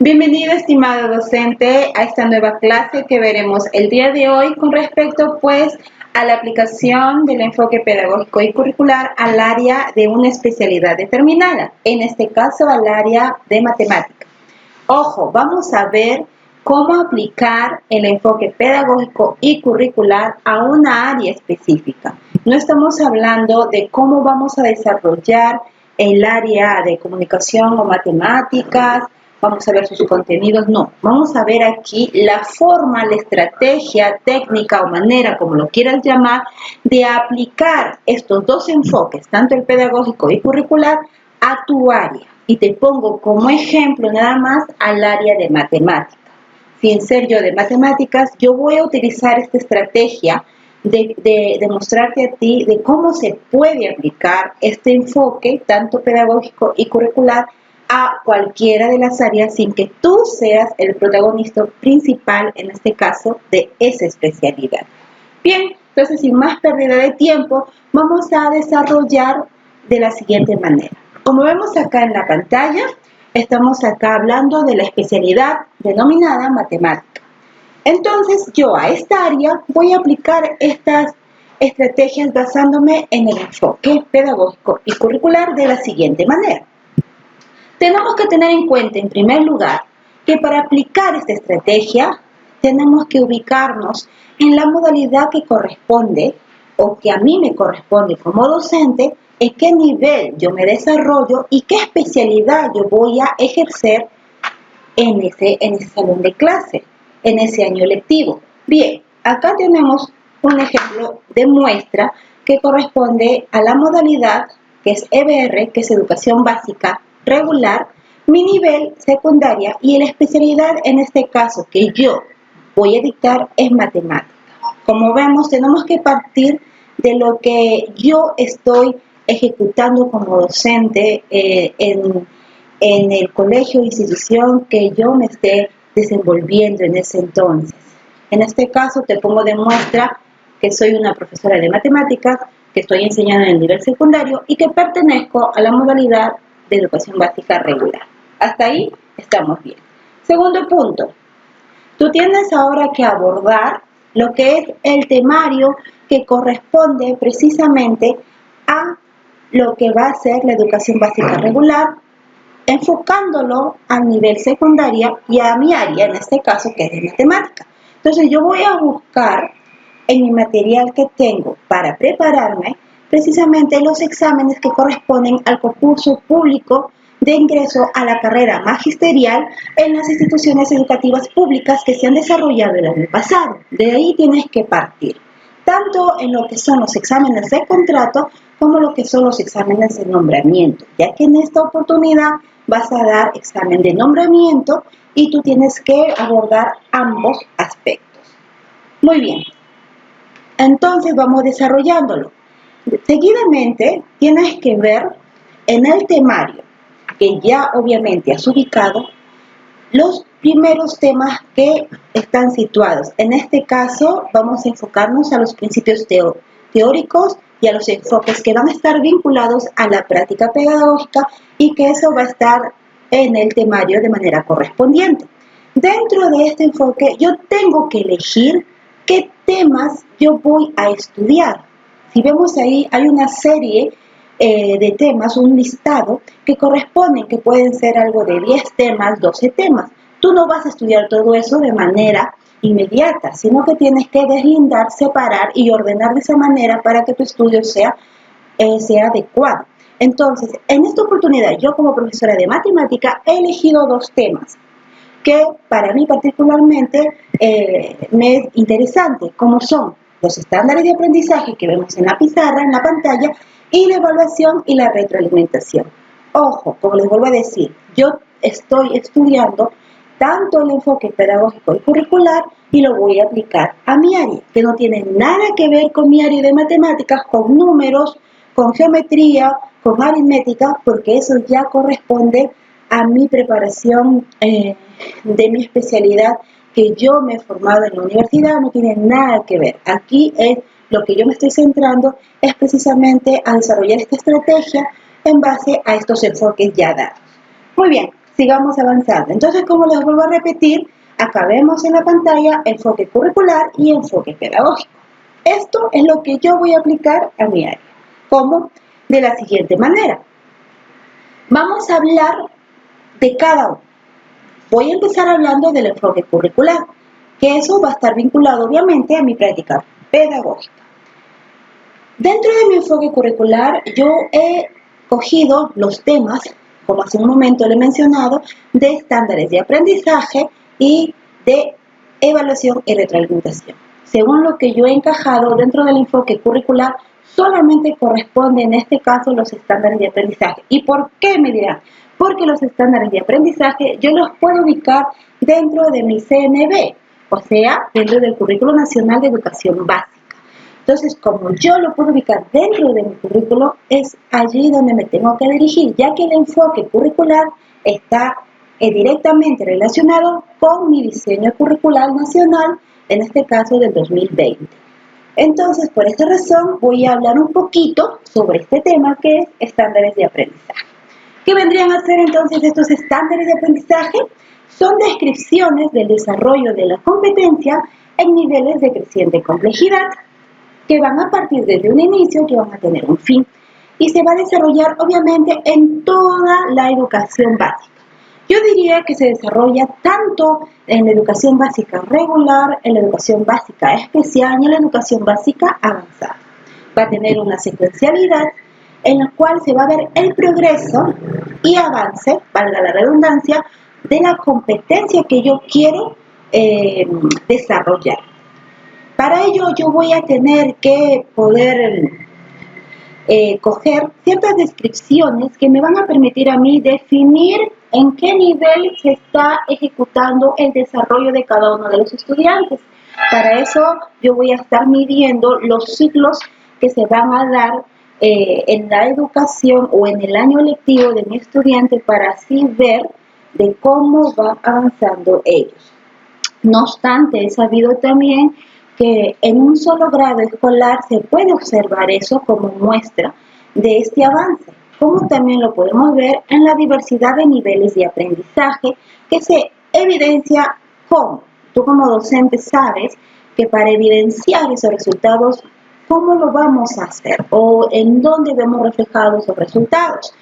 Bienvenido, estimado docente, a esta nueva clase que veremos el día de hoy con respecto, pues, a la aplicación del enfoque pedagógico y curricular al área de una especialidad determinada, en este caso al área de matemática. Ojo, vamos a ver cómo aplicar el enfoque pedagógico y curricular a una área específica. No estamos hablando de cómo vamos a desarrollar el área de comunicación o matemáticas, vamos a ver sus contenidos, no. Vamos a ver aquí la forma, la estrategia, técnica o manera, como lo quieras llamar, de aplicar estos dos enfoques, tanto el pedagógico y curricular, a tu área. Y te pongo como ejemplo nada más al área de matemáticas. Sin ser yo de matemáticas, yo voy a utilizar esta estrategia de mostrarte a ti de cómo se puede aplicar este enfoque, tanto pedagógico y curricular, a cualquiera de las áreas sin que tú seas el protagonista principal, en este caso, de esa especialidad. Bien, entonces sin más pérdida de tiempo, vamos a desarrollar de la siguiente manera. Como vemos acá en la pantalla, estamos acá hablando de la especialidad denominada matemática. Entonces yo a esta área voy a aplicar estas estrategias basándome en el enfoque pedagógico y curricular de la siguiente manera. Tenemos que tener en cuenta, en primer lugar, que para aplicar esta estrategia tenemos que ubicarnos en la modalidad que corresponde o que a mí me corresponde como docente, en qué nivel yo me desarrollo y qué especialidad yo voy a ejercer en ese salón de clase, en ese año lectivo. Bien, acá tenemos un ejemplo de muestra que corresponde a la modalidad que es EBR, que es Educación Básica Regular, mi nivel secundaria y la especialidad en este caso que yo voy a dictar es matemática. Como vemos, tenemos que partir de lo que yo estoy ejecutando como docente en el colegio o institución que yo me esté desenvolviendo en ese entonces. En este caso te pongo de muestra que soy una profesora de matemáticas, que estoy enseñando en el nivel secundario y que pertenezco a la modalidad de educación básica regular. Hasta ahí estamos bien. Segundo punto, tú tienes ahora que abordar lo que es el temario que corresponde precisamente a lo que va a ser la educación básica regular, enfocándolo a nivel secundaria y a mi área, en este caso, que es de matemática. Entonces, yo voy a buscar en mi material que tengo para prepararme precisamente los exámenes que corresponden al concurso público de ingreso a la carrera magisterial en las instituciones educativas públicas que se han desarrollado el año pasado. De ahí tienes que partir, tanto en lo que son los exámenes de contrato como lo que son los exámenes de nombramiento, ya que en esta oportunidad vas a dar examen de nombramiento y tú tienes que abordar ambos aspectos. Muy bien, entonces vamos desarrollándolo. Seguidamente tienes que ver en el temario, que ya obviamente has ubicado, los primeros temas que están situados. En este caso vamos a enfocarnos a los principios teóricos y a los enfoques que van a estar vinculados a la práctica pedagógica y que eso va a estar en el temario de manera correspondiente. Dentro de este enfoque yo tengo que elegir qué temas yo voy a estudiar. Si vemos ahí, hay una serie de temas, un listado que corresponden, que pueden ser algo de 10 temas, 12 temas. Tú no vas a estudiar todo eso de manera inmediata, sino que tienes que deslindar, separar y ordenar de esa manera para que tu estudio sea adecuado. Entonces, en esta oportunidad, yo como profesora de matemática he elegido 2 temas que para mí particularmente me es interesante, como son los estándares de aprendizaje que vemos en la pizarra, en la pantalla, y la evaluación y la retroalimentación. Ojo, como les vuelvo a decir, yo estoy estudiando tanto el enfoque pedagógico y curricular y lo voy a aplicar a mi área, que no tiene nada que ver con mi área de matemáticas, con números, con geometría, con aritmética, porque eso ya corresponde a mi preparación de mi especialidad que yo me he formado en la universidad, no tiene nada que ver. Aquí es lo que yo me estoy centrando es precisamente a desarrollar esta estrategia en base a estos enfoques ya dados. Muy bien, sigamos avanzando. Entonces, como les vuelvo a repetir, acá vemos en la pantalla enfoque curricular y enfoque pedagógico. Esto es lo que yo voy a aplicar a mi área. ¿Cómo? De la siguiente manera. Vamos a hablar de cada uno. Voy a empezar hablando del enfoque curricular, que eso va a estar vinculado obviamente a mi práctica pedagógica. Dentro de mi enfoque curricular, yo he cogido los temas, como hace un momento le he mencionado, de estándares de aprendizaje y de evaluación y retroalimentación. Según lo que yo he encajado dentro del enfoque curricular, solamente corresponde en este caso los estándares de aprendizaje. ¿Y por qué me dirán? Porque los estándares de aprendizaje yo los puedo ubicar dentro de mi CNB, o sea, dentro del Currículo Nacional de Educación Básica. Entonces, como yo lo puedo ubicar dentro de mi currículo, es allí donde me tengo que dirigir, ya que el enfoque curricular está directamente relacionado con mi diseño curricular nacional, en este caso del 2020. Entonces, por esta razón, voy a hablar un poquito sobre este tema que es estándares de aprendizaje. ¿Qué vendrían a ser entonces estos estándares de aprendizaje? Son descripciones del desarrollo de la competencia en niveles de creciente complejidad, que van a partir desde un inicio, que van a tener un fin, y se va a desarrollar obviamente en toda la educación básica. Yo diría que se desarrolla tanto en la educación básica regular, en la educación básica especial y en la educación básica avanzada. Va a tener una secuencialidad en la cual se va a ver el progreso y avance, valga la redundancia, de la competencia que yo quiero desarrollar. Para ello yo voy a tener que poder coger ciertas descripciones que me van a permitir a mí definir en qué nivel se está ejecutando el desarrollo de cada uno de los estudiantes. Para eso yo voy a estar midiendo los ciclos que se van a dar en la educación o en el año lectivo de mi estudiante para así ver de cómo van avanzando ellos. No obstante, he sabido también que en un solo grado escolar se puede observar eso como muestra de este avance, como también lo podemos ver en la diversidad de niveles de aprendizaje que se evidencia cómo. Tú como docente sabes que para evidenciar esos resultados, ¿cómo lo vamos a hacer? ¿O en dónde vemos reflejados esos resultados?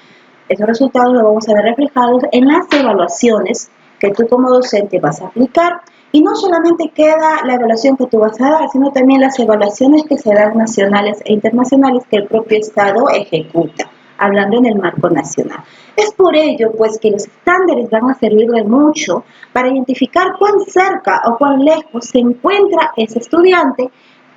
Esos resultados los vamos a ver reflejados en las evaluaciones que tú como docente vas a aplicar. Y no solamente queda la evaluación que tú vas a dar, sino también las evaluaciones que se dan nacionales e internacionales que el propio Estado ejecuta, hablando en el marco nacional. Es por ello, pues, que los estándares van a servir de mucho para identificar cuán cerca o cuán lejos se encuentra ese estudiante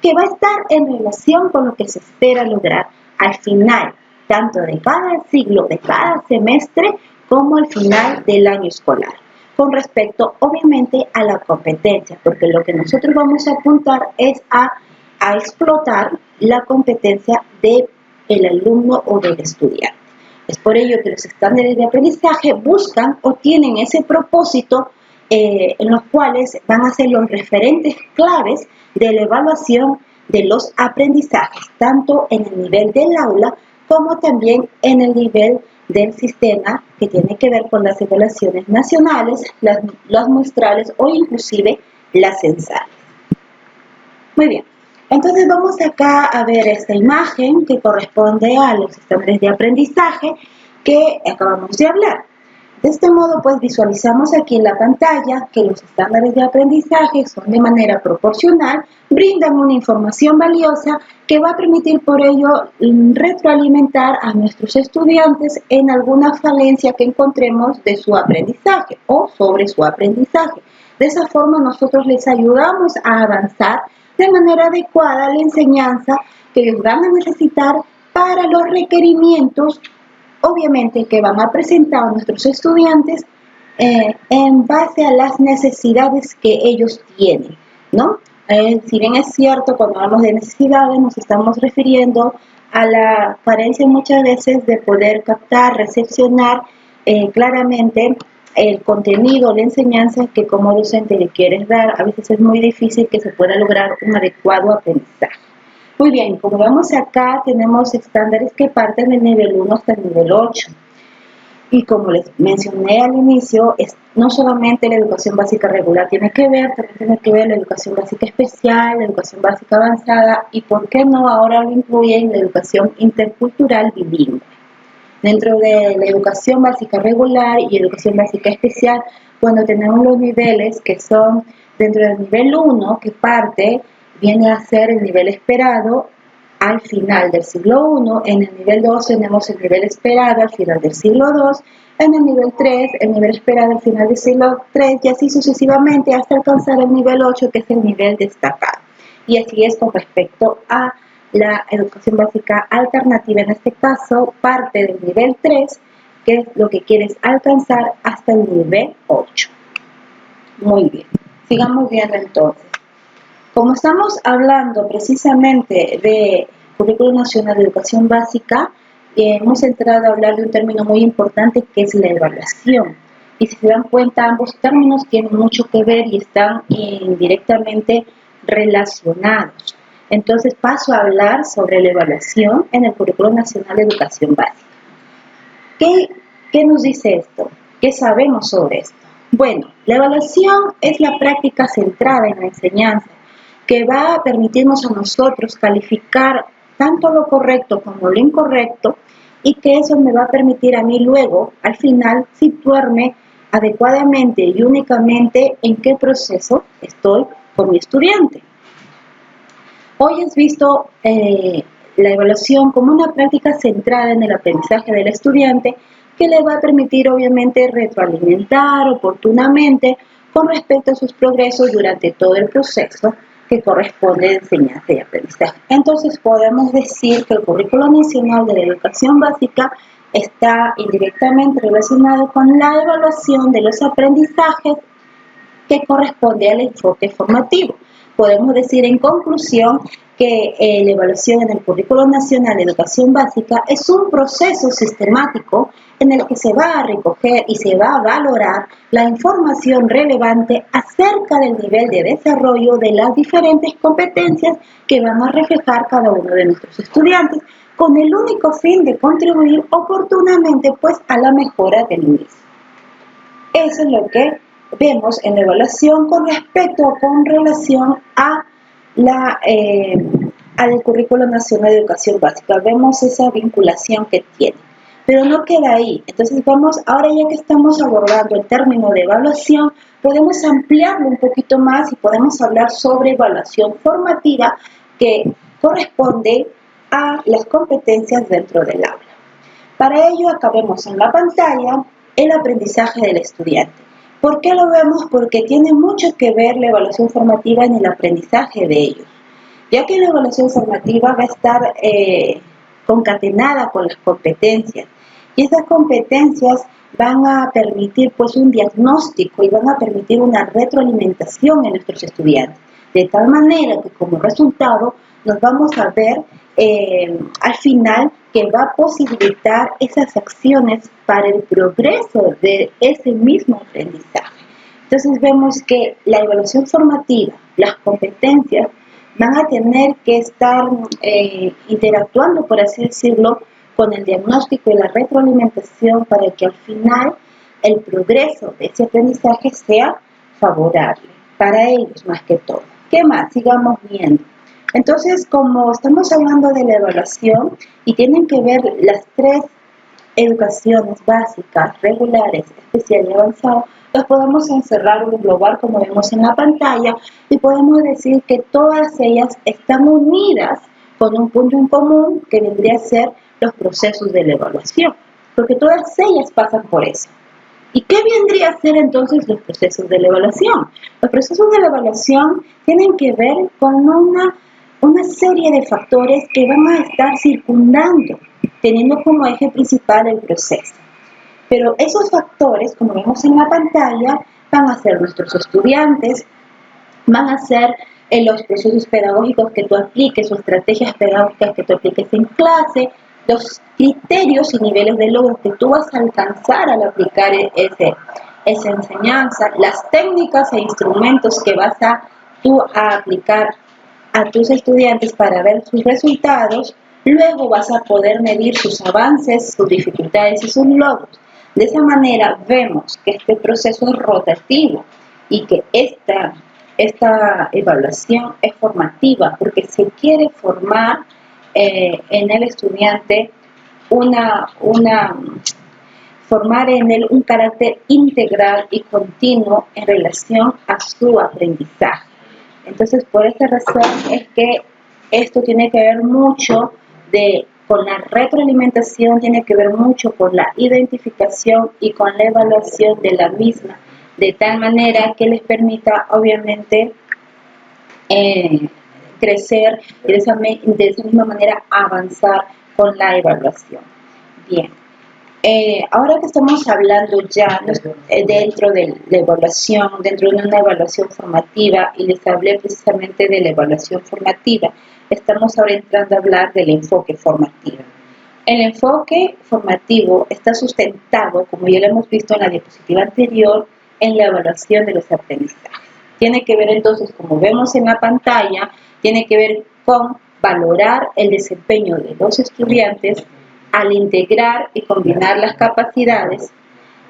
que va a estar en relación con lo que se espera lograr al final, tanto de cada ciclo, de cada semestre, como al final del año escolar, con respecto obviamente a la competencia, porque lo que nosotros vamos a apuntar es a explotar la competencia del alumno o del estudiante. Es por ello que los estándares de aprendizaje buscan o tienen ese propósito en los cuales van a ser los referentes claves de la evaluación de los aprendizajes, tanto en el nivel del aula como también en el nivel del sistema que tiene que ver con las evaluaciones nacionales, las muestrales o inclusive las censales. Muy bien, entonces vamos acá a ver esta imagen que corresponde a los estándares de aprendizaje que acabamos de hablar. De este modo, pues visualizamos aquí en la pantalla que los estándares de aprendizaje son de manera proporcional, brindan una información valiosa que va a permitir por ello retroalimentar a nuestros estudiantes en alguna falencia que encontremos de su aprendizaje o sobre su aprendizaje. De esa forma nosotros les ayudamos a avanzar de manera adecuada la enseñanza que ellos van a necesitar para los requerimientos obviamente que van a presentar a nuestros estudiantes en base a las necesidades que ellos tienen, ¿no? Si bien es cierto, cuando hablamos de necesidades nos estamos refiriendo a la carencia muchas veces de poder captar, recepcionar claramente el contenido, la enseñanza que como docente le quieres dar. A veces es muy difícil que se pueda lograr un adecuado aprendizaje. Muy bien, como vemos acá, tenemos estándares que parten del nivel 1 hasta el nivel 8. Y como les mencioné al inicio, no solamente la educación básica regular tiene que ver, también tiene que ver la educación básica especial, la educación básica avanzada y, ¿por qué no ahora lo incluyen la educación intercultural bilingüe? Dentro de la educación básica regular y educación básica especial, cuando tenemos los niveles que son dentro del nivel 1, que viene a ser el nivel esperado al final del siglo I, en el nivel 2 tenemos el nivel esperado al final del siglo II, en el nivel 3, el nivel esperado al final del siglo III, y así sucesivamente hasta alcanzar el nivel 8, que es el nivel destacado. Y así es con respecto a la educación básica alternativa, en este caso parte del nivel 3, que es lo que quieres alcanzar, hasta el nivel 8. Muy bien, sigamos viendo entonces. Como estamos hablando precisamente de Currículo Nacional de Educación Básica, hemos entrado a hablar de un término muy importante que es la evaluación. Y si se dan cuenta, ambos términos tienen mucho que ver y están directamente relacionados. Entonces paso a hablar sobre la evaluación en el Currículo Nacional de Educación Básica. ¿Qué nos dice esto? ¿Qué sabemos sobre esto? Bueno, la evaluación es la práctica centrada en la enseñanza que va a permitirnos a nosotros calificar tanto lo correcto como lo incorrecto, y que eso me va a permitir a mí luego, al final, situarme adecuadamente y únicamente en qué proceso estoy con mi estudiante. Hoy has visto la evaluación como una práctica centrada en el aprendizaje del estudiante, que le va a permitir obviamente retroalimentar oportunamente con respecto a sus progresos durante todo el proceso que corresponde de enseñanza y aprendizaje. Entonces podemos decir que el Currículo Nacional de la Educación Básica está indirectamente relacionado con la evaluación de los aprendizajes que corresponde al enfoque formativo. Podemos decir en conclusión que la evaluación en el Currículo Nacional de Educación Básica es un proceso sistemático en el que se va a recoger y se va a valorar la información relevante acerca del nivel de desarrollo de las diferentes competencias que van a reflejar cada uno de nuestros estudiantes, con el único fin de contribuir oportunamente pues a la mejora del mismo. Eso es lo que vemos en la evaluación con respecto o con relación a al Currículo Nacional de Educación Básica. Vemos esa vinculación que tiene, pero no queda ahí. Entonces ahora ya que estamos abordando el término de evaluación, podemos ampliarlo un poquito más y podemos hablar sobre evaluación formativa, que corresponde a las competencias dentro del aula. Para ello, acá vemos en la pantalla el aprendizaje del estudiante. ¿Por qué lo vemos? Porque tiene mucho que ver la evaluación formativa en el aprendizaje de ellos, ya que la evaluación formativa va a estar concatenada con las competencias, y esas competencias van a permitir pues un diagnóstico y van a permitir una retroalimentación en nuestros estudiantes, de tal manera que como resultado nos vamos a ver al final que va a posibilitar esas acciones para el progreso de ese mismo aprendizaje. Entonces vemos que la evaluación formativa, las competencias, van a tener que estar interactuando, por así decirlo, con el diagnóstico y la retroalimentación para que al final el progreso de ese aprendizaje sea favorable para ellos más que todo. ¿Qué más? Sigamos viendo. Entonces, como estamos hablando de la evaluación y tienen que ver las tres educaciones básicas, regulares, especial y avanzado, los podemos encerrar o englobar como vemos en la pantalla, y podemos decir que todas ellas están unidas con un punto en común que vendría a ser los procesos de la evaluación, porque todas ellas pasan por eso. ¿Y qué vendría a ser entonces los procesos de la evaluación? Los procesos de la evaluación tienen que ver con una serie de factores que van a estar circundando, teniendo como eje principal el proceso. Pero esos factores, como vemos en la pantalla, van a ser nuestros estudiantes, van a ser los procesos pedagógicos que tú apliques o estrategias pedagógicas que tú apliques en clase, los criterios y niveles de logro que tú vas a alcanzar al aplicar esa enseñanza, las técnicas e instrumentos que vas tú a aplicar a tus estudiantes para ver sus resultados. Luego vas a poder medir sus avances, sus dificultades y sus logros. De esa manera vemos que este proceso es rotativo y que esta evaluación es formativa porque se quiere formar en el estudiante formar en él un carácter integral y continuo en relación a su aprendizaje. Entonces, por esta razón es que esto tiene que ver mucho con la retroalimentación, tiene que ver mucho con la identificación y con la evaluación de la misma, de tal manera que les permita, obviamente, crecer y de esa misma manera avanzar con la evaluación. Bien. Ahora que estamos hablando ya dentro de la evaluación, dentro de una evaluación formativa, y les hablé precisamente de la evaluación formativa, estamos ahora entrando a hablar del enfoque formativo. El enfoque formativo está sustentado, como ya lo hemos visto en la diapositiva anterior, en la evaluación de los aprendizajes. Tiene que ver entonces, como vemos en la pantalla, tiene que ver con valorar el desempeño de los estudiantes al integrar y combinar las capacidades.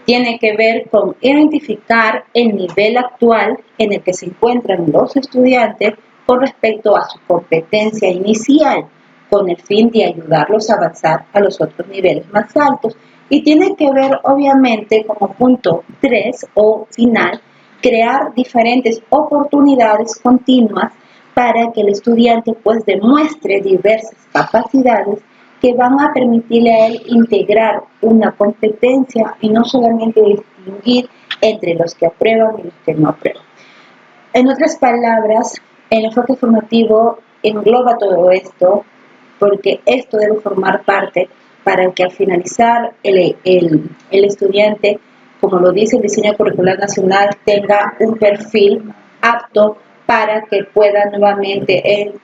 Tiene que ver con identificar el nivel actual en el que se encuentran los estudiantes con respecto a su competencia inicial, con el fin de ayudarlos a avanzar a los otros niveles más altos. Y tiene que ver, obviamente, como punto 3 o final, crear diferentes oportunidades continuas para que el estudiante pues demuestre diversas capacidades que van a permitirle a él integrar una competencia y no solamente distinguir entre los que aprueban y los que no aprueban. En otras palabras, el enfoque formativo engloba todo esto, porque esto debe formar parte para que al finalizar el estudiante, como lo dice el diseño curricular nacional, tenga un perfil apto para que pueda nuevamente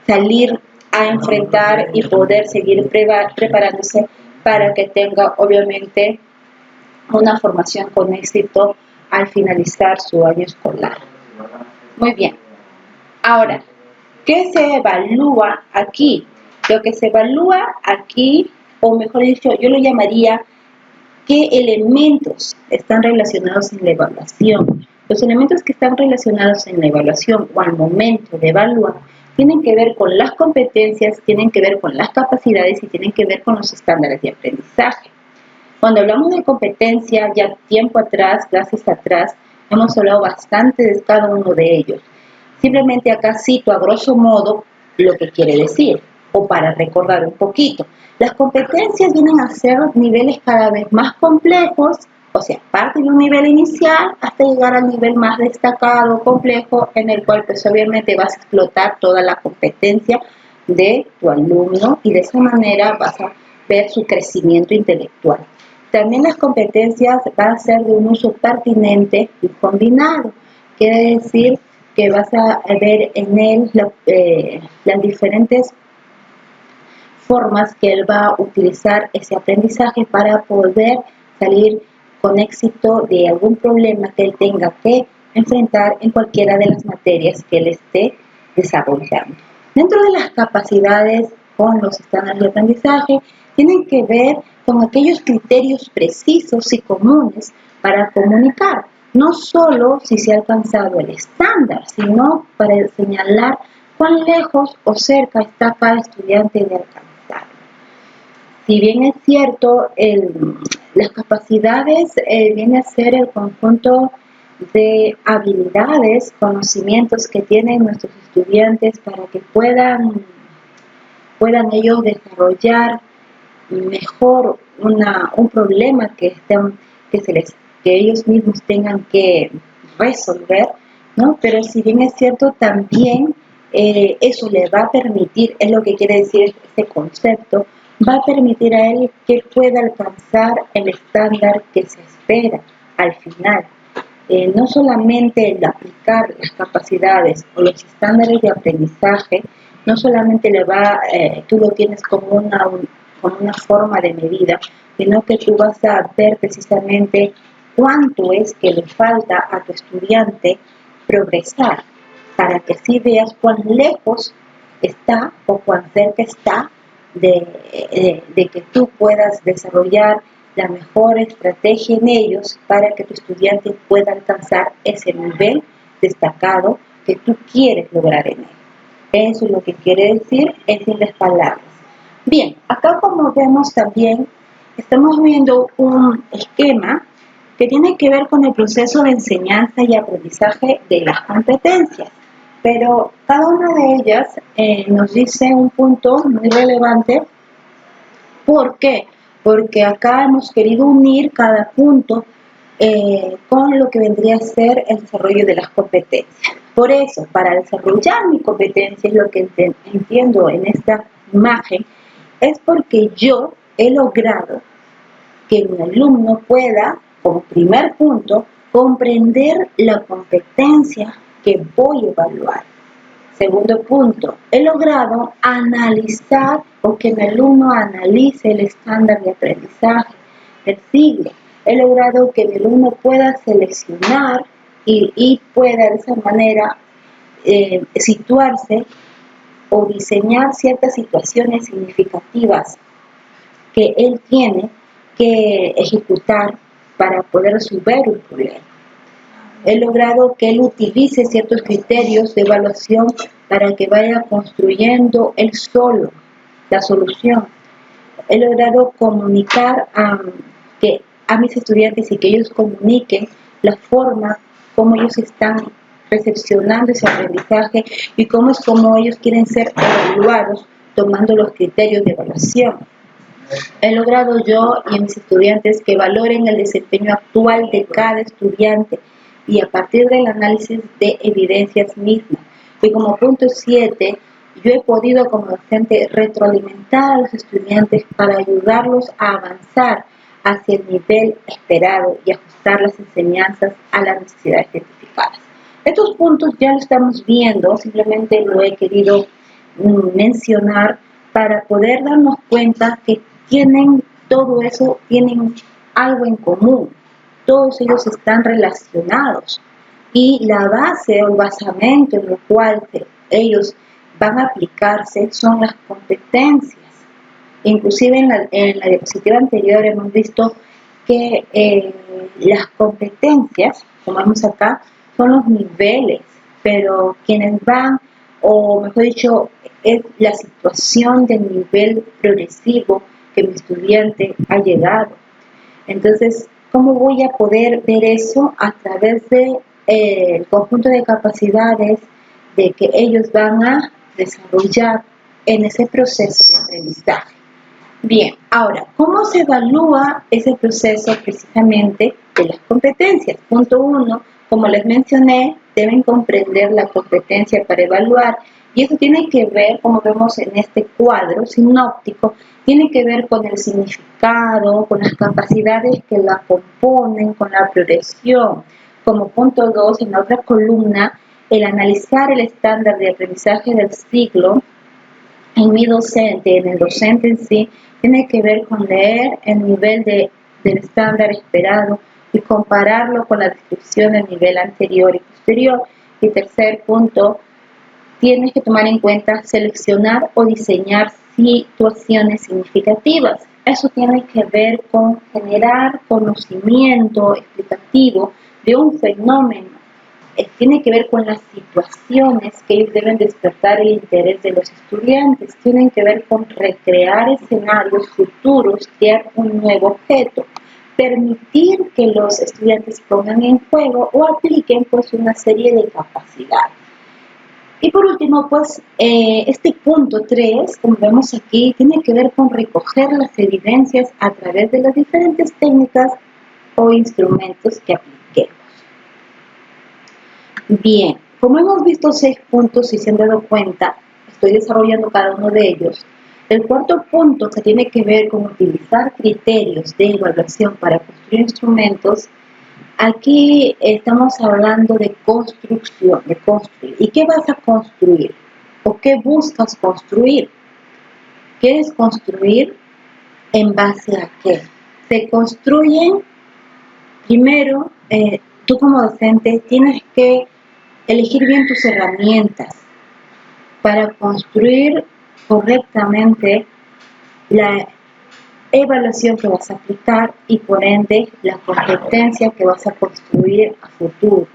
salir a enfrentar y poder seguir preparándose para que tenga obviamente una formación con éxito al finalizar su año escolar. Muy bien. Ahora, ¿qué se evalúa aquí? Lo que se evalúa aquí, o mejor dicho, yo lo llamaría qué elementos están relacionados en la evaluación. Los elementos que están relacionados en la evaluación o al momento de evaluar tienen que ver con las competencias, tienen que ver con las capacidades y tienen que ver con los estándares de aprendizaje. Cuando hablamos de competencia, ya tiempo atrás, clases atrás, hemos hablado bastante de cada uno de ellos. Simplemente acá cito a grosso modo lo que quiere decir, o para recordar un poquito. Las competencias vienen a ser niveles cada vez más complejos, o sea, parte de un nivel inicial hasta llegar al nivel más destacado, complejo, en el cual pues obviamente vas a explotar toda la competencia de tu alumno y de esa manera vas a ver su crecimiento intelectual. También las competencias van a ser de un uso pertinente y combinado, quiere decir que vas a ver en él las diferentes formas que él va a utilizar ese aprendizaje para poder salir con éxito de algún problema que él tenga que enfrentar en cualquiera de las materias que él esté desarrollando. Dentro de las capacidades con los estándares de aprendizaje, tienen que ver con aquellos criterios precisos y comunes para comunicar, no solo si se ha alcanzado el estándar, sino para señalar cuán lejos o cerca está cada estudiante de alcanzarlo. Si bien es cierto, las capacidades viene a ser el conjunto de habilidades, conocimientos que tienen nuestros estudiantes para que puedan ellos desarrollar mejor un problema que ellos mismos tengan que resolver, ¿no? Pero si bien es cierto, también eso le va a permitir, es lo que quiere decir este concepto, va a permitir a él que pueda alcanzar el estándar que se espera al final. No solamente el aplicar las capacidades o los estándares de aprendizaje, no solamente tú lo tienes como una forma de medida, sino que tú vas a ver precisamente cuánto es que le falta a tu estudiante progresar, para que así veas cuán lejos está o cuán cerca está de que tú puedas desarrollar la mejor estrategia en ellos para que tu estudiante pueda alcanzar ese nivel destacado que tú quieres lograr en él. Eso es lo que quiere decir en simples palabras. Bien, acá como vemos también, estamos viendo un esquema que tiene que ver con el proceso de enseñanza y aprendizaje de las competencias. Pero cada una de ellas nos dice un punto muy relevante. ¿Por qué? Porque acá hemos querido unir cada punto con lo que vendría a ser el desarrollo de las competencias. Por eso, para desarrollar mi competencia, es lo que entiendo en esta imagen, es porque yo he logrado que mi alumno pueda, como primer punto, comprender la competencia que voy a evaluar. Segundo punto, he logrado analizar o que mi alumno analice el estándar de aprendizaje del siglo. He logrado que mi alumno pueda seleccionar y pueda de esa manera situarse o diseñar ciertas situaciones significativas que él tiene que ejecutar para poder resolver un problema. He logrado que él utilice ciertos criterios de evaluación para que vaya construyendo él solo la solución. He logrado comunicar a mis estudiantes y que ellos comuniquen la forma como ellos están recepcionando ese aprendizaje y cómo es como ellos quieren ser evaluados tomando los criterios de evaluación. He logrado yo y mis estudiantes que valoren el desempeño actual de cada estudiante y a partir del análisis de evidencias mismas. Y como punto 7, yo he podido como docente retroalimentar a los estudiantes para ayudarlos a avanzar hacia el nivel esperado y ajustar las enseñanzas a las necesidades identificadas. Estos puntos ya lo estamos viendo, simplemente lo he querido mencionar para poder darnos cuenta que tienen todo eso, tienen algo en común. Todos ellos están relacionados y la base o el basamento en el cual ellos van a aplicarse son las competencias. Inclusive en la diapositiva anterior hemos visto que las competencias, como vemos acá, son los niveles, pero quienes van, o mejor dicho, es la situación del nivel progresivo que mi estudiante ha llegado. Entonces, ¿cómo voy a poder ver eso? A través de el conjunto de capacidades de que ellos van a desarrollar en ese proceso de aprendizaje. Bien, ahora, ¿cómo se evalúa ese proceso precisamente de las competencias? Punto 1, como les mencioné, deben comprender la competencia para evaluar y eso tiene que ver, como vemos en este cuadro sinóptico, tiene que ver con el significado, con las capacidades que la componen, con la progresión. Como punto 2, en la otra columna, el analizar el estándar de aprendizaje del siglo en mi docente, en el docente en sí, tiene que ver con leer el nivel del estándar esperado y compararlo con la descripción del nivel anterior y posterior. Y tercer punto, tienes que tomar en cuenta seleccionar o diseñar situaciones significativas. Eso tiene que ver con generar conocimiento explicativo de un fenómeno. Tiene que ver con las situaciones que ellos deben despertar el interés de los estudiantes. Tienen que ver con recrear escenarios futuros, crear un nuevo objeto, permitir que los estudiantes pongan en juego o apliquen pues una serie de capacidades. Y por último, pues, este punto 3, como vemos aquí, tiene que ver con recoger las evidencias a través de las diferentes técnicas o instrumentos que apliquemos. Bien, como hemos visto 6 puntos y se han dado cuenta, estoy desarrollando cada uno de ellos. El cuarto punto, que tiene que ver con utilizar criterios de evaluación para construir instrumentos. Aquí estamos hablando de construcción, de construir. ¿Y qué vas a construir? ¿O qué buscas construir? ¿Quieres construir en base a qué? Se construyen, primero, tú como docente tienes que elegir bien tus herramientas para construir correctamente evaluación que vas a aplicar y por ende la competencia que vas a construir a futuro.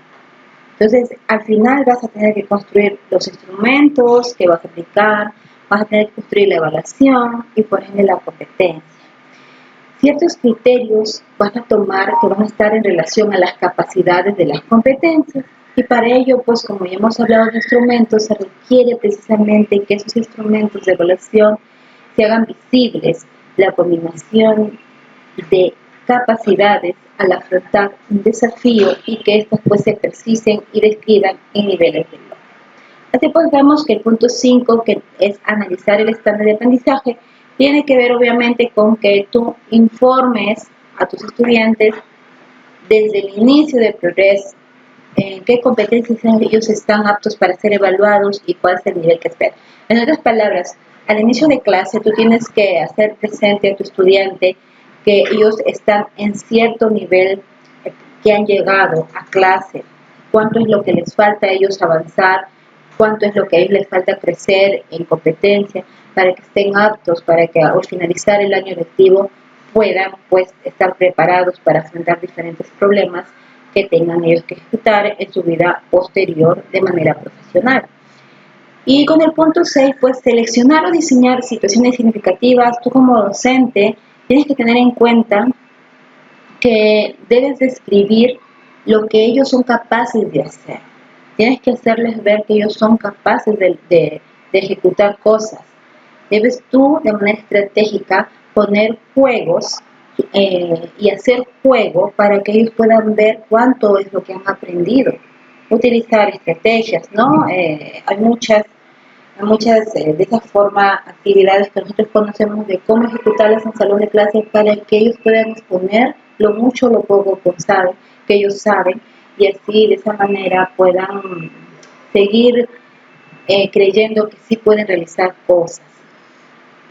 Entonces, al final vas a tener que construir los instrumentos que vas a aplicar, vas a tener que construir la evaluación y por ende la competencia. Ciertos criterios vas a tomar que van a estar en relación a las capacidades de las competencias y para ello, pues como ya hemos hablado de instrumentos, se requiere precisamente que esos instrumentos de evaluación se hagan visibles, la combinación de capacidades al afrontar un desafío y que estas pues se precisen y describan en niveles de logro. Así pues vemos que el punto 5, que es analizar el estándar de aprendizaje, tiene que ver obviamente con que tú informes a tus estudiantes desde el inicio del progreso en qué competencias ellos están aptos para ser evaluados y cuál es el nivel que esperan. En otras palabras, al inicio de clase tú tienes que hacer presente a tu estudiante que ellos están en cierto nivel, que han llegado a clase, cuánto es lo que les falta a ellos avanzar, cuánto es lo que a ellos les falta crecer en competencia, para que estén aptos, para que al finalizar el año lectivo puedan pues estar preparados para afrontar diferentes problemas que tengan ellos que ejecutar en su vida posterior de manera profesional. Y con el punto 6, pues seleccionar o diseñar situaciones significativas. Tú como docente tienes que tener en cuenta que debes describir lo que ellos son capaces de hacer. Tienes que hacerles ver que ellos son capaces de ejecutar cosas. Debes tú, de manera estratégica, poner juegos y hacer juego para que ellos puedan ver cuánto es lo que han aprendido. Utilizar estrategias, ¿no? Hay muchas de esa forma actividades que nosotros conocemos de cómo ejecutarlas en salón de clase para que ellos puedan exponer lo mucho o lo poco que ellos saben y así de esa manera puedan seguir creyendo que sí pueden realizar cosas.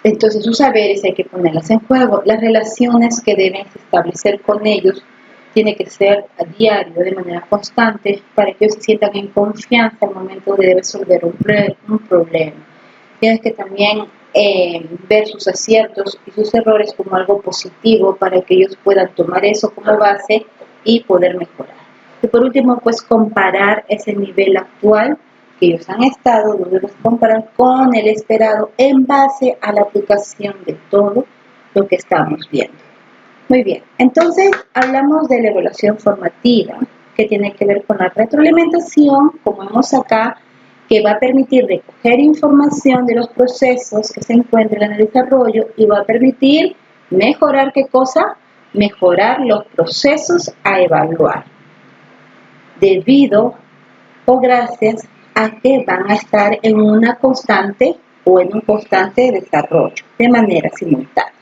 Entonces sus saberes hay que ponerlas en juego. Las relaciones que deben establecer con ellos tiene que ser a diario, de manera constante, para que ellos se sientan en confianza al momento de resolver un problema. Tienes que también ver sus aciertos y sus errores como algo positivo para que ellos puedan tomar eso como base y poder mejorar. Y por último, pues comparar ese nivel actual que ellos han estado, lo debes comparar con el esperado en base a la aplicación de todo lo que estamos viendo. Muy bien, entonces hablamos de la evaluación formativa, que tiene que ver con la retroalimentación, como vemos acá, que va a permitir recoger información de los procesos que se encuentran en el desarrollo y va a permitir mejorar, ¿qué cosa? Mejorar los procesos a evaluar, debido o gracias a que van a estar en una constante o en un constante desarrollo de manera simultánea.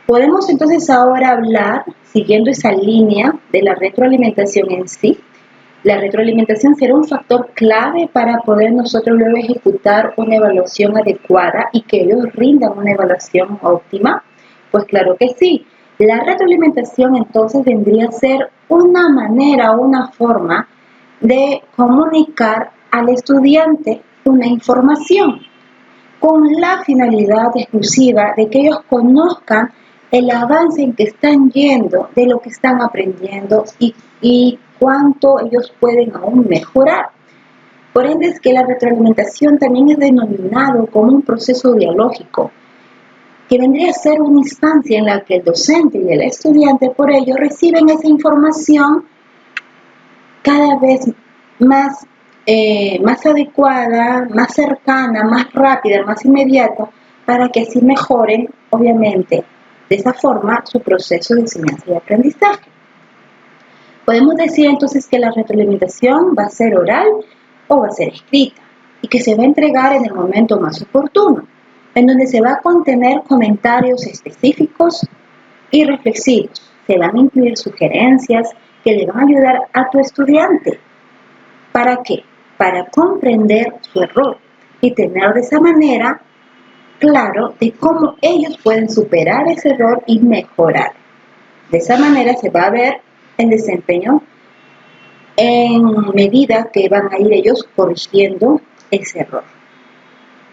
Podemos entonces ahora hablar, siguiendo esa línea de la retroalimentación en sí. La retroalimentación será un factor clave para poder nosotros luego ejecutar una evaluación adecuada y que ellos rindan una evaluación óptima. Pues claro que sí. La retroalimentación entonces vendría a ser una manera, una forma de comunicar al estudiante una información con la finalidad exclusiva de que ellos conozcan el avance en que están yendo de lo que están aprendiendo y cuánto ellos pueden aún mejorar. Por ende es que la retroalimentación también es denominado como un proceso dialógico, que vendría a ser una instancia en la que el docente y el estudiante por ello reciben esa información cada vez más adecuada, más cercana, más rápida, más inmediata, para que así mejoren, obviamente, de esa forma su proceso de enseñanza y aprendizaje. Podemos decir entonces que la retroalimentación va a ser oral o va a ser escrita y que se va a entregar en el momento más oportuno, en donde se va a contener comentarios específicos y reflexivos. Se van a incluir sugerencias que le van a ayudar a tu estudiante. ¿Para qué? Para comprender su error y tener de esa manera claro de cómo ellos pueden superar ese error y mejorar. De esa manera se va a ver el desempeño en medida que van a ir ellos corrigiendo ese error.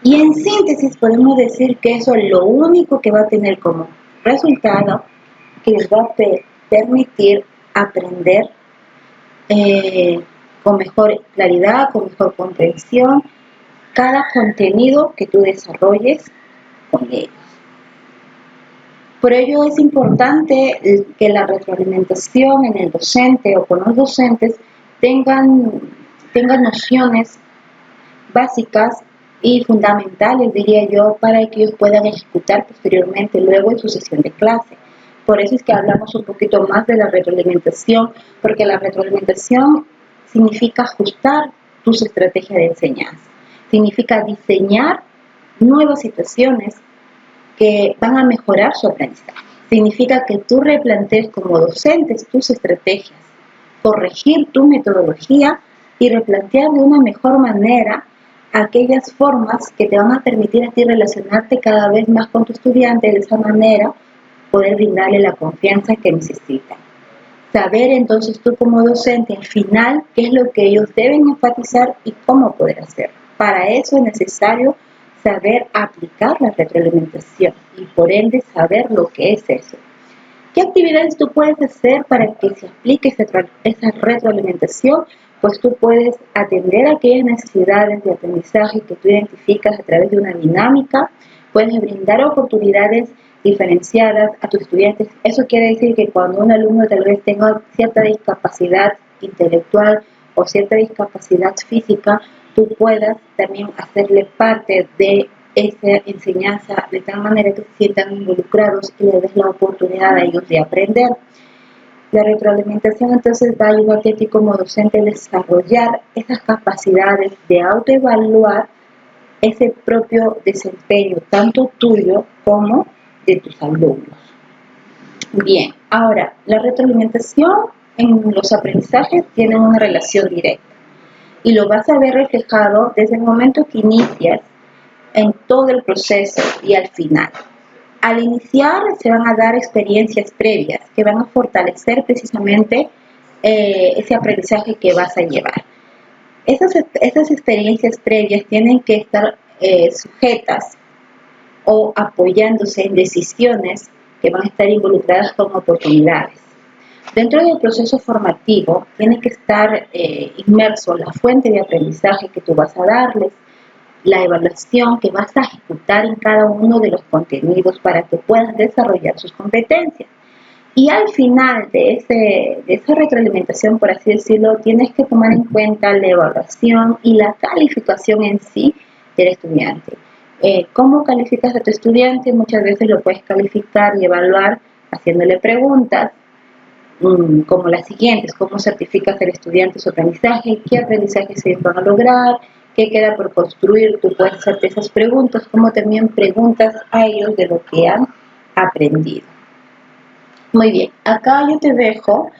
Y en síntesis podemos decir que eso es lo único que va a tener como resultado que les va a permitir aprender con mejor claridad, con mejor comprensión, cada contenido que tú desarrolles con ellos. Por ello es importante que la retroalimentación en el docente o con los docentes tengan nociones básicas y fundamentales, diría yo, para que ellos puedan ejecutar posteriormente luego en su sesión de clase. Por eso es que hablamos un poquito más de la retroalimentación, porque la retroalimentación significa ajustar tus estrategias de enseñanza, significa diseñar nuevas situaciones que van a mejorar su aprendizaje. Significa que tú replantees como docentes tus estrategias, corregir tu metodología y replantear de una mejor manera aquellas formas que te van a permitir a ti relacionarte cada vez más con tu estudiante, de esa manera poder brindarle la confianza que necesita. Saber entonces tú como docente al final qué es lo que ellos deben enfatizar y cómo poder hacerlo. Para eso es necesario saber aplicar la retroalimentación y por ende saber lo que es eso. ¿Qué actividades tú puedes hacer para que se aplique esa retroalimentación? Pues tú puedes atender aquellas necesidades de aprendizaje que tú identificas a través de una dinámica, puedes brindar oportunidades diferenciadas a tus estudiantes. Eso quiere decir que cuando un alumno tal vez tenga cierta discapacidad intelectual o cierta discapacidad física, tú puedas también hacerle parte de esa enseñanza de tal manera que se sientan involucrados y les des la oportunidad a ellos de aprender. La retroalimentación entonces va a ayudarte a ti como docente a desarrollar esas capacidades de autoevaluar ese propio desempeño, tanto tuyo como de tus alumnos. Bien, ahora, la retroalimentación en los aprendizajes tiene una relación directa y lo vas a ver reflejado desde el momento que inicias en todo el proceso y al final. Al iniciar se van a dar experiencias previas que van a fortalecer precisamente ese aprendizaje que vas a llevar. Esas experiencias previas tienen que estar sujetas o apoyándose en decisiones que van a estar involucradas con oportunidades. Dentro del proceso formativo tiene que estar inmerso la fuente de aprendizaje que tú vas a darles, la evaluación que vas a ejecutar en cada uno de los contenidos para que puedan desarrollar sus competencias. Y al final de esa retroalimentación, por así decirlo, tienes que tomar en cuenta la evaluación y la calificación en sí del estudiante. ¿Cómo calificas a tu estudiante? Muchas veces lo puedes calificar y evaluar haciéndole preguntas como las siguientes: ¿cómo certificas al estudiante su aprendizaje? ¿Qué aprendizaje se van a lograr? ¿Qué queda por construir? Tú puedes hacerte esas preguntas, como también preguntas a ellos de lo que han aprendido. Muy bien, acá yo te dejo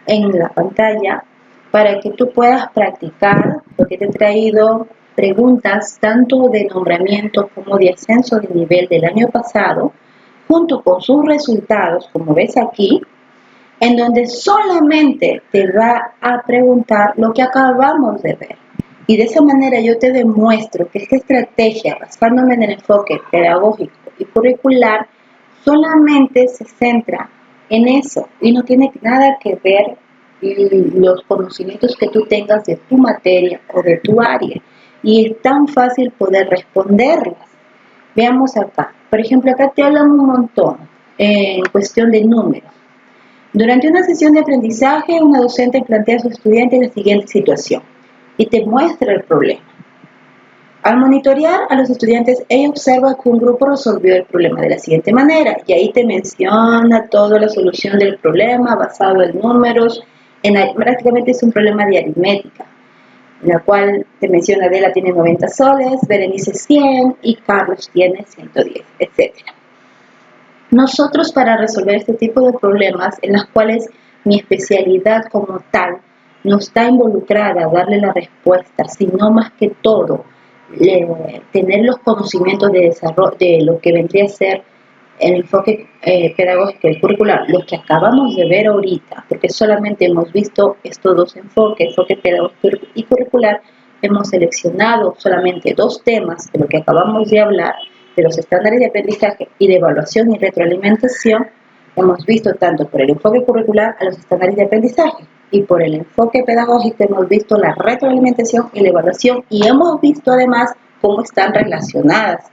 en la pantalla para que tú puedas practicar, porque te he traído preguntas tanto de nombramiento como de ascenso de nivel del año pasado, junto con sus resultados, como ves aquí, en donde solamente te va a preguntar lo que acabamos de ver. Y de esa manera yo te demuestro que esta estrategia, basándome en el enfoque pedagógico y curricular, solamente se centra en eso y no tiene nada que ver los conocimientos que tú tengas de tu materia o de tu área. Y es tan fácil poder responderlas. Veamos acá. Por ejemplo, acá te hablan un montón en cuestión de números. Durante una sesión de aprendizaje, una docente plantea a sus estudiantes la siguiente situación y te muestra el problema. Al monitorear a los estudiantes, ella observa que un grupo resolvió el problema de la siguiente manera y ahí te menciona toda la solución del problema basado en números. Prácticamente es un problema de aritmética, en la cual te menciona: Adela tiene 90 soles, Berenice 100 y Carlos tiene 110, etc. Nosotros, para resolver este tipo de problemas en los cuales mi especialidad como tal no está involucrada a darle la respuesta, sino más que todo tener los conocimientos de desarrollo de lo que vendría a ser el enfoque pedagógico y curricular, lo que acabamos de ver ahorita, porque solamente hemos visto estos dos enfoques, enfoque pedagógico y curricular, hemos seleccionado solamente dos temas de lo que acabamos de hablar, de los estándares de aprendizaje y de evaluación y retroalimentación, hemos visto tanto por el enfoque curricular a los estándares de aprendizaje y por el enfoque pedagógico hemos visto la retroalimentación y la evaluación y hemos visto además cómo están relacionadas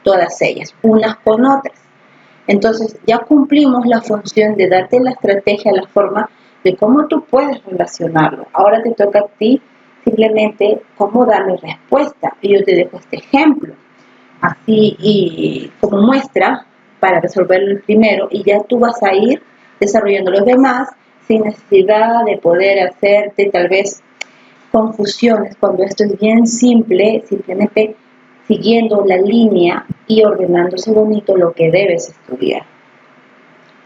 todas ellas, unas con otras. Entonces ya cumplimos la función de darte la estrategia, la forma de cómo tú puedes relacionarlo. Ahora te toca a ti simplemente cómo darle respuesta. Y yo te dejo este ejemplo, así y como muestra para resolver el primero y ya tú vas a ir desarrollando los demás sin necesidad de poder hacerte tal vez confusiones cuando esto es bien simple, simplemente siguiendo la línea y ordenándose bonito lo que debes estudiar.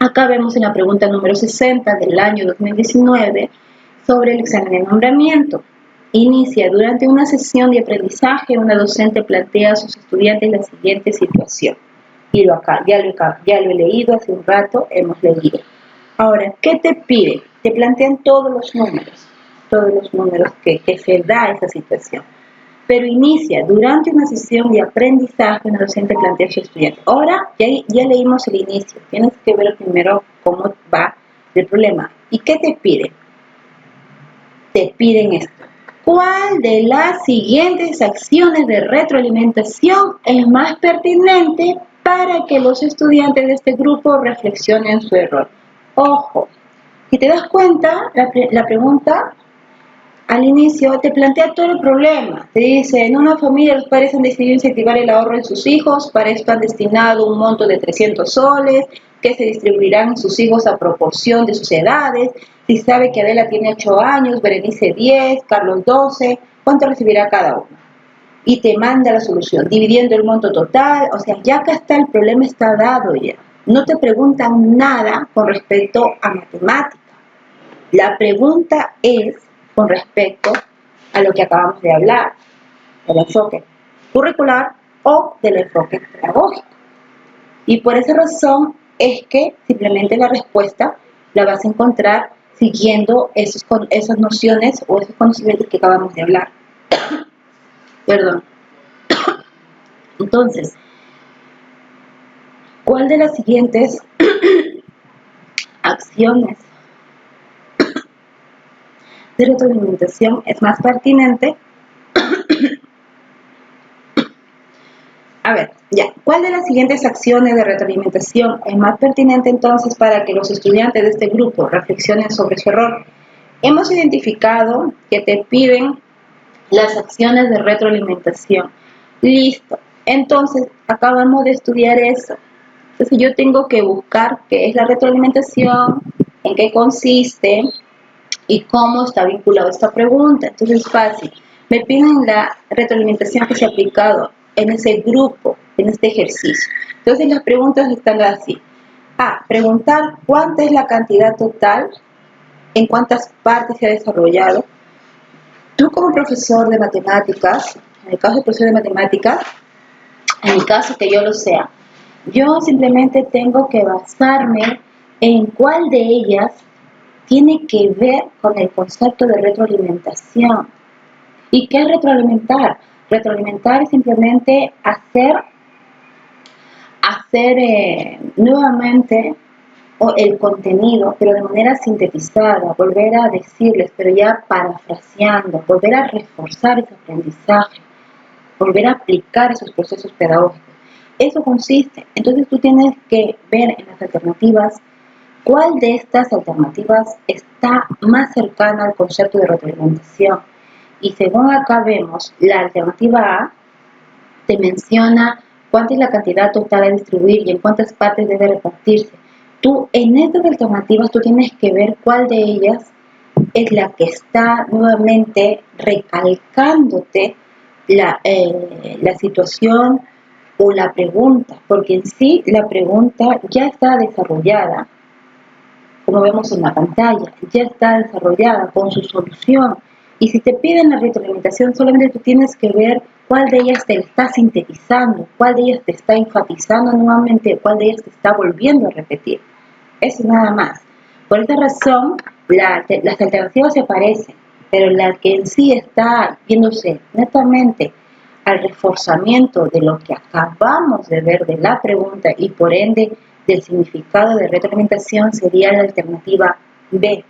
Acá vemos en la pregunta número 60 del año 2019 sobre el examen de nombramiento. Inicia durante una sesión de aprendizaje, una docente plantea a sus estudiantes la siguiente situación. Y ya lo he leído hace un rato, hemos leído. Ahora, ¿qué te pide? Te plantean todos los números que se da esa situación. Pero inicia durante una sesión de aprendizaje, una docente plantea a su estudiante. Ahora ya leímos el inicio, tienes que ver primero cómo va el problema. ¿Y qué te piden? Te piden esto. ¿Cuál de las siguientes acciones de retroalimentación es más pertinente para que los estudiantes de este grupo reflexionen su error? Ojo, si te das cuenta, la pregunta al inicio te plantea todo el problema. Te dice, en una familia los padres han decidido incentivar el ahorro de sus hijos, para esto han destinado un monto de 300 soles, que se distribuirán en sus hijos a proporción de sus edades. Si sabe que Adela tiene 8 años, Berenice 10, Carlos 12, ¿cuánto recibirá cada uno? Y te manda la solución, dividiendo el monto total. O sea, ya acá está, el problema está dado ya. No te preguntan nada con respecto a matemática. La pregunta es con respecto a lo que acabamos de hablar, del enfoque curricular o del enfoque pedagógico. Y por esa razón es que simplemente la respuesta la vas a encontrar siguiendo esas nociones o esos conocimientos que acabamos de hablar. Perdón. Entonces, ¿cuál de las siguientes acciones de retroalimentación es más pertinente? A ver, ya, ¿cuál de las siguientes acciones de retroalimentación es más pertinente entonces para que los estudiantes de este grupo reflexionen sobre su error? Hemos identificado que te piden las acciones de retroalimentación. Listo. Entonces, acabamos de estudiar eso. Entonces, yo tengo que buscar qué es la retroalimentación, en qué consiste y cómo está vinculado a esta pregunta. Entonces, es fácil. Me piden la retroalimentación que se ha aplicado en ese grupo, en este ejercicio. Entonces, las preguntas están así. A, preguntar cuánta es la cantidad total, en cuántas partes se ha desarrollado. Tú como profesor de matemáticas, en el caso de profesor de matemáticas, en mi caso que yo lo sea, yo simplemente tengo que basarme en cuál de ellas tiene que ver con el concepto de retroalimentación. ¿Y qué es retroalimentar? Retroalimentar es simplemente hacer nuevamente el contenido, pero de manera sintetizada, volver a decirles, pero ya parafraseando, volver a reforzar ese aprendizaje, volver a aplicar esos procesos pedagógicos. Eso consiste. Entonces tú tienes que ver en las alternativas cuál de estas alternativas está más cercana al concepto de retroalimentación. Y según acá vemos, la alternativa A te menciona cuánta es la cantidad total a distribuir y en cuántas partes debe repartirse. Tú, en estas alternativas, tú tienes que ver cuál de ellas es la que está nuevamente recalcándote la situación o la pregunta, porque en sí la pregunta ya está desarrollada, como vemos en la pantalla, ya está desarrollada con su solución. Y si te piden la retroalimentación, solamente tú tienes que ver cuál de ellas te está sintetizando, cuál de ellas te está enfatizando nuevamente, cuál de ellas te está volviendo a repetir. Eso nada más. Por esa razón, las alternativas se parecen, pero la que en sí está viéndose netamente al reforzamiento de lo que acabamos de ver de la pregunta y por ende del significado de retroalimentación sería la alternativa B,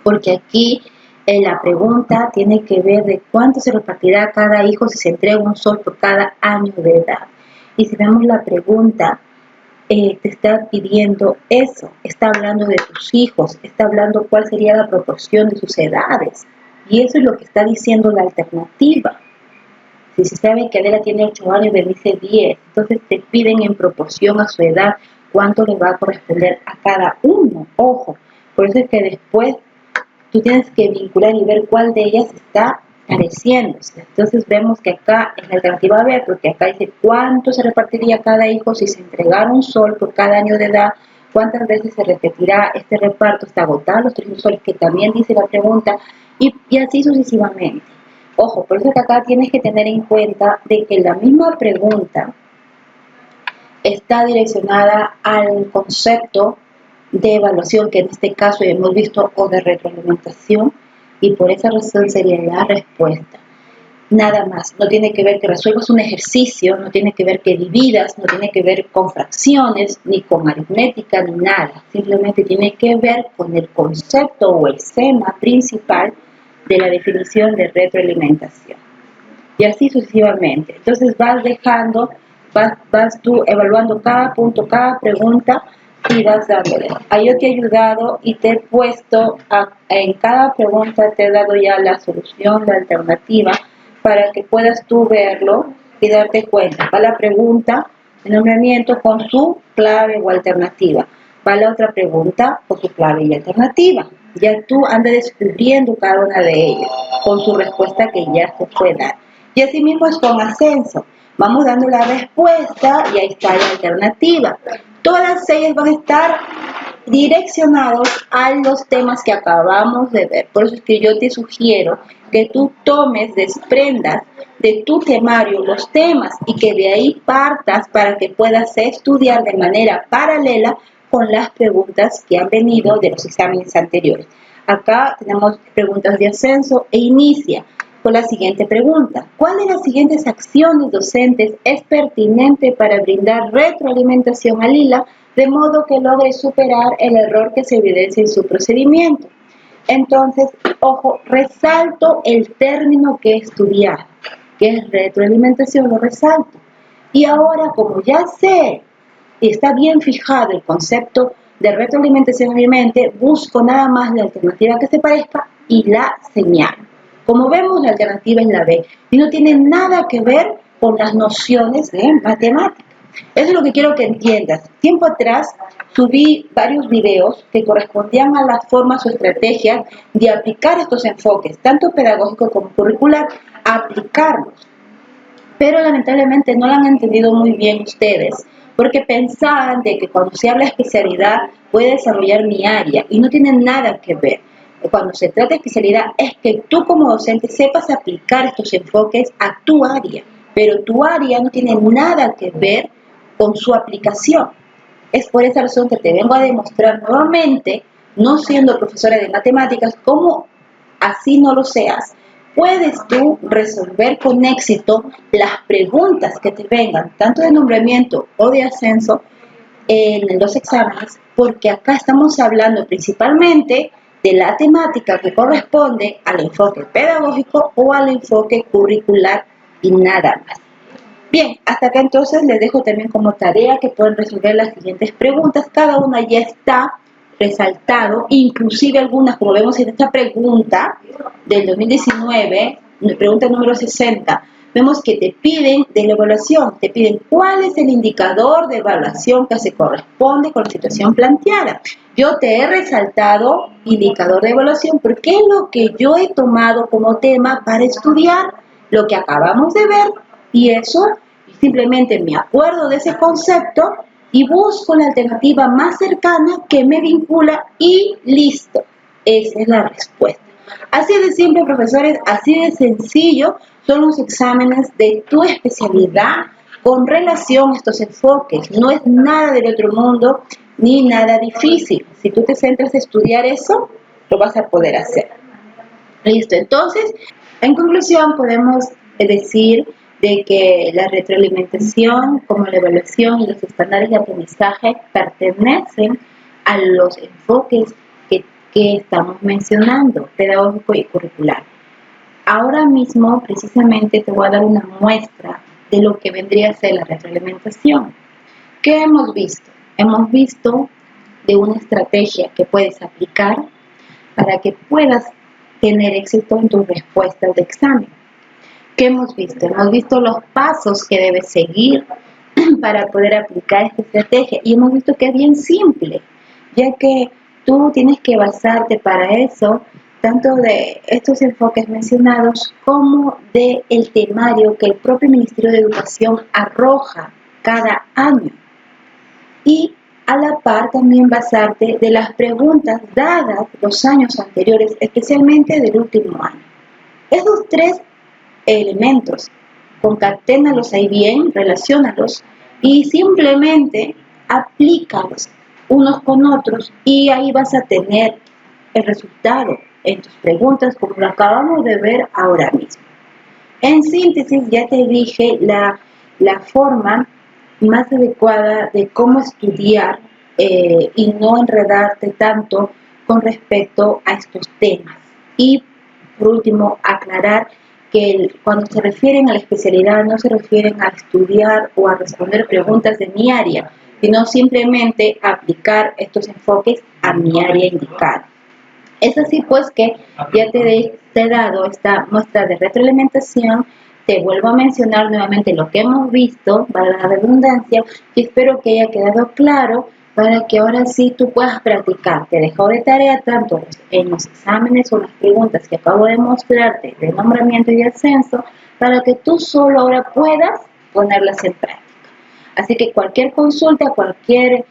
porque aquí en la pregunta tiene que ver de cuánto se repartirá a cada hijo si se entrega un sol por cada año de edad. Y si vemos la pregunta, te está pidiendo eso, está hablando de tus hijos, está hablando cuál sería la proporción de sus edades. Y eso es lo que está diciendo la alternativa. Si se sabe que Adela tiene 8 años, me dice 10, entonces te piden en proporción a su edad cuánto le va a corresponder a cada uno. Ojo, por eso es que después tú tienes que vincular y ver cuál de ellas está pareciéndose. Entonces vemos que acá es la alternativa B, porque acá dice cuánto se repartiría cada hijo si se entregara un sol por cada año de edad, cuántas veces se repetirá este reparto hasta agotar los 3 soles, que también dice la pregunta, y así sucesivamente. Ojo, por eso que acá tienes que tener en cuenta de que la misma pregunta está direccionada al concepto de evaluación, que en este caso hemos visto, o de retroalimentación, y por esa razón sería la respuesta. Nada más, no tiene que ver que resuelvas un ejercicio, no tiene que ver que dividas, no tiene que ver con fracciones, ni con aritmética, ni nada. Simplemente tiene que ver con el concepto o el tema principal de la definición de retroalimentación. Y así sucesivamente. Entonces vas tú evaluando cada punto, cada pregunta y vas dándole. Ahí yo te he ayudado y te he puesto, en cada pregunta te he dado ya la solución, la alternativa, para que puedas tú verlo y darte cuenta. Va la pregunta de nombramiento con su clave o alternativa. Va la otra pregunta con su clave y alternativa. Ya tú andas descubriendo cada una de ellas con su respuesta que ya se fue dar. Y así mismo es con ascenso. Vamos dando la respuesta y ahí está la alternativa. Todas ellas van a estar direccionados a los temas que acabamos de ver. Por eso es que yo te sugiero que tú desprendas de tu temario los temas y que de ahí partas para que puedas estudiar de manera paralela con las preguntas que han venido de los exámenes anteriores. Acá tenemos preguntas de ascenso e inicia con la siguiente pregunta. ¿Cuál de las siguientes acciones docentes es pertinente para brindar retroalimentación a Lila de modo que logre superar el error que se evidencia en su procedimiento? Entonces, ojo, resalto el término que estudiar, que es retroalimentación, lo resalto. Y ahora, como ya sé y está bien fijado el concepto de retroalimentación en mi mente, busco nada más la alternativa que se parezca y la señalo. Como vemos, la alternativa es la B y no tiene nada que ver con las nociones de matemáticas. Eso es lo que quiero que entiendas. Tiempo atrás subí varios videos que correspondían a las formas o estrategias de aplicar estos enfoques, tanto pedagógico como curricular, aplicarlos. Pero lamentablemente no lo han entendido muy bien ustedes, porque pensaban de que cuando se habla de especialidad puede desarrollar mi área y no tiene nada que ver. Cuando se trata de especialidad es que tú como docente sepas aplicar estos enfoques a tu área, pero tu área no tiene nada que ver con su aplicación. Es por esa razón que te vengo a demostrar nuevamente, no siendo profesora de matemáticas, cómo así no lo seas, puedes tú resolver con éxito las preguntas que te vengan, tanto de nombramiento o de ascenso, en los exámenes, porque acá estamos hablando principalmente de la temática que corresponde al enfoque pedagógico o al enfoque curricular y nada más. Bien, hasta acá entonces les dejo también como tarea que pueden resolver las siguientes preguntas. Cada una ya está resaltado, inclusive algunas, como vemos en esta pregunta del 2019, pregunta número 60, vemos que te piden de la evaluación, te piden cuál es el indicador de evaluación que se corresponde con la situación planteada. Yo te he resaltado indicador de evaluación porque es lo que yo he tomado como tema para estudiar lo que acabamos de ver y eso simplemente me acuerdo de ese concepto y busco la alternativa más cercana que me vincula y listo. Esa es la respuesta. Así de simple, profesores, así de sencillo son los exámenes de tu especialidad con relación a estos enfoques. No es nada del otro mundo ni nada difícil. Si tú te centras a estudiar eso, lo vas a poder hacer. Listo. Entonces, en conclusión, podemos decir de que la retroalimentación, como la evaluación y los estándares de aprendizaje pertenecen a los enfoques que estamos mencionando, pedagógico y curricular. Ahora mismo, precisamente, te voy a dar una muestra de lo que vendría a ser la retroalimentación. ¿Qué hemos visto? Hemos visto de una estrategia que puedes aplicar para que puedas tener éxito en tus respuestas de examen. ¿Qué hemos visto? Hemos visto los pasos que debes seguir para poder aplicar esta estrategia y hemos visto que es bien simple, ya que tú tienes que basarte para eso tanto de estos enfoques mencionados como del temario que el propio Ministerio de Educación arroja cada año. Y a la par también basarte de las preguntas dadas los años anteriores, especialmente del último año. Esos tres elementos, concaténalos ahí bien, relaciónalos y simplemente aplícalos unos con otros y ahí vas a tener el resultado en tus preguntas como lo acabamos de ver ahora mismo. En síntesis, ya te dije la forma más adecuada de cómo estudiar y no enredarte tanto con respecto a estos temas. Y por último, aclarar que cuando se refieren a la especialidad no se refieren a estudiar o a responder preguntas de mi área, sino simplemente aplicar estos enfoques a mi área indicada. Es así pues que ya te he dado esta muestra de retroalimentación. Te vuelvo a mencionar nuevamente lo que hemos visto, para la redundancia, y espero que haya quedado claro para que ahora sí tú puedas practicar. Te dejo de tarea tanto en los exámenes o las preguntas que acabo de mostrarte de nombramiento y de ascenso, para que tú solo ahora puedas ponerlas en práctica. Así que cualquier consulta, cualquier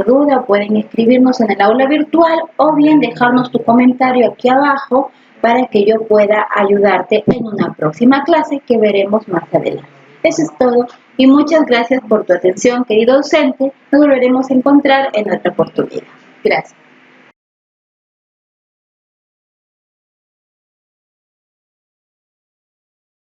duda, pueden escribirnos en el aula virtual o bien dejarnos tu comentario aquí abajo para que yo pueda ayudarte en una próxima clase que veremos más adelante. Eso es todo y muchas gracias por tu atención, querido docente. Nos volveremos a encontrar en otra oportunidad. Gracias.